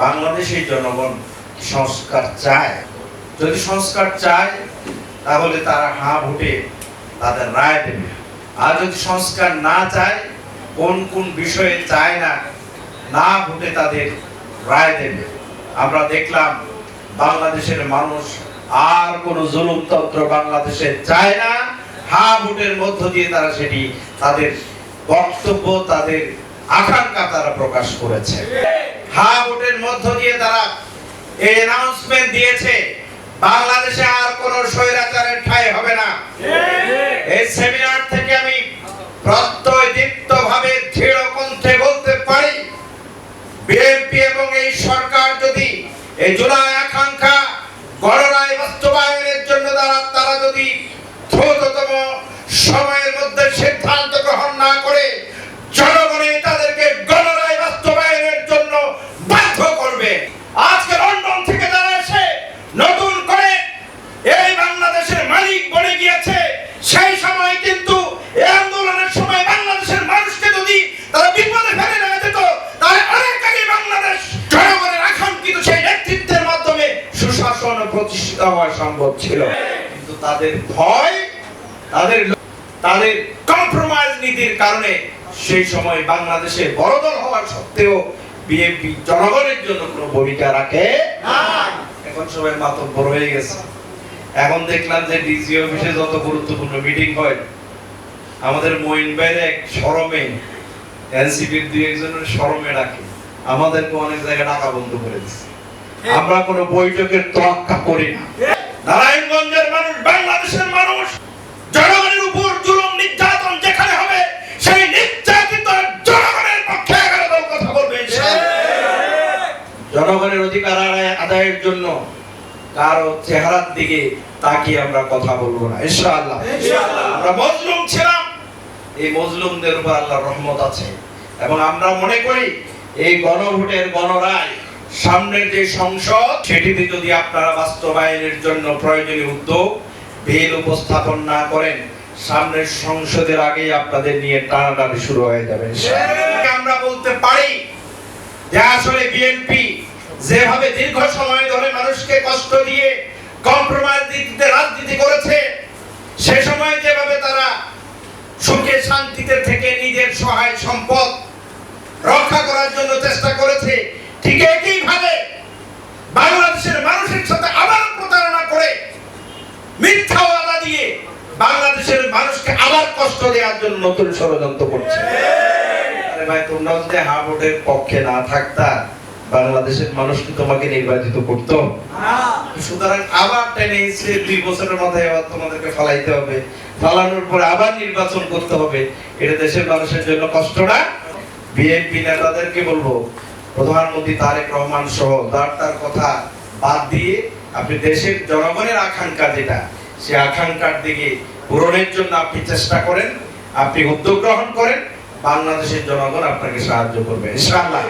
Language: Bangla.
বাংলাদেশের জনগণ সংস্কার চায়। যদি সংস্কার চায় তাহলে তারা হ্যাঁ ভোটে তাদের রায় দেবে। আর যদি সংস্কার না চায়, কোন কোন বিষয়ে চায় না, না ভোটে তাদের রায় দেবে। আমরা দেখলাম বাংলাদেশের মানুষ আর কোন জুলুমতন্ত্র বাংলাদেশে চায় না। হ্যাঁ ভোটের মধ্য দিয়ে তারা সেটি তাদের বক্তব্য, তাদের আকাঙ্ক্ষা তারা প্রকাশ করেছে। হ্যাঁ ভোটের মধ্য দিয়ে তারা এই অ্যানাউন্সমেন্ট দিয়েছে, বাংলাদেশে আর কোন স্বৈরাচারের ঠাঁই হবে না। এই সেমিনার থেকে আমি প্রত্যয়দীপ্তভাবে দৃঢ় কণ্ঠে বলতে পারি, বিএনপি এবং এই সরকার যদি এই জুলাই আকাঙ্ক্ষা গণরায় বাস্তবায়নের জন্য তারা যদি দ্রুততম সময়ের মধ্যে সিদ্ধান্ত গ্রহণ না করে জনগণই তাদেরকে গণরায় বাস্তবায়নের জন্য বাধ্য করবে। আজকে লন্ডন থেকে যারা এসে নতুন করে এই বাংলাদেশের মালিক বনে গিয়েছে, সেই সময় কিন্তু এই আন্দোলনের সময় বাংলাদেশের মানুষকে যদি তারা বিপদে ফেলে না যেত, তাহলে অনেক আগে বাংলাদেশ জনগণের আকাঙ্ক্ষিত সেই নেতৃত্বের মাধ্যমে সুশাসন প্রতিষ্ঠিত হওয়া সম্ভব ছিল। কিন্তু তাদের ভয়, তাদের কম্প্রোমাইজ নীতির কারণে সেই সময় বাংলাদেশে বড় দল হওয়ার সত্ত্বেও বিএনপি জনগণের জন্য কোনো ভূমিকা রাখে না। এখন সবাই মাতব্বর হয়ে গেছে। এখন দেখলাম যে ডিসি অফিসে যত গুরুত্বপূর্ণ মিটিং হয়, আমাদের মঈন ভাইয়ের এক শরমে এনসিপির দুই একজনের শরমে ডাকে, আমাদেরকে অনেক জায়গায় ডাকা বন্ধ করে দিচ্ছে। আমরা কোনো বৈঠকের তোয়াক্কা করি না। নারায়ণগঞ্জের মানুষ, বাংলাদেশের মানুষ জনগণের উপর জুলুম নির্যাতন যেখানে হবে, সেই নির্যাতিত জনগণের পক্ষে 11 দল কথা বলবে। জনগণের অধিকার আদায়ের জন্য কারো চেহারার দিকে তাকিয়ে আমরা কথা বলবো না, ইনশাআল্লাহ। আমরা মজলুম ছিলাম, এই মজলুমদের উপর আল্লাহর রহমত আছে এবং আমরা মনে করি এই গণভোটের গণরায় সামনের যে সংসদ, সেটিতে যদি আপনারা বাস্তবায়নের জন্য প্রয়োজনীয় উদ্যোগ বিল উপস্থাপন না করেন, সামনের সংসদের আগেই আপনাদের নিয়ে টানাটানি শুরু হয়ে যাবে। আমরা বলতে পারি যে আসলে বিএনপি যেভাবে দীর্ঘ সময় ধরে মানুষকে কষ্ট দিয়ে কম্প্রোমাইজ নীতিতে রাজনীতি করেছে, সে সময় যেভাবে তারা সুখে শান্তিতে থেকে নিজের সহায় সম্পদ রক্ষা করার জন্য চেষ্টা করেছে, ঠিক একইভাবে বাংলাদেশের মানুষের সাথে আবার প্রতারণা করে মিথ্যা ওয়াদা দিয়ে বাংলাদেশের মানুষকে আবার কষ্ট দেওয়ার জন্য নতুন ষড়যন্ত্র করছে। আরে ভাই, তোমরা যদি হ্যাঁ ভোটের পক্ষে না থাকতা, বাংলাদেশের মানুষ কি তোমাকে নির্বাচিত করতো? সুতরাং আবার টেনে এসে 2 বছরের মাথায় আবার তোমাদেরকে ফালাইতে হবে, ফালানোর পরে আবার নির্বাচন করতে হবে। এটা দেশের মানুষের জন্য কষ্ট না? বিএনপি নেতাদেরকে বলবো, প্রধানমন্ত্রী তারেক রহমান সহ তার কথা বাদ দিয়ে আপনি দেশের জনগণের আকাঙ্ক্ষা যেটা, সেই আকাঙ্ক্ষার দিকে পূরণের জন্য আপনি চেষ্টা করেন, আপনি উদ্যোগ গ্রহণ করেন, বাংলাদেশের জনগণ আপনাকে সাহায্য করবে ইনশাআল্লাহ।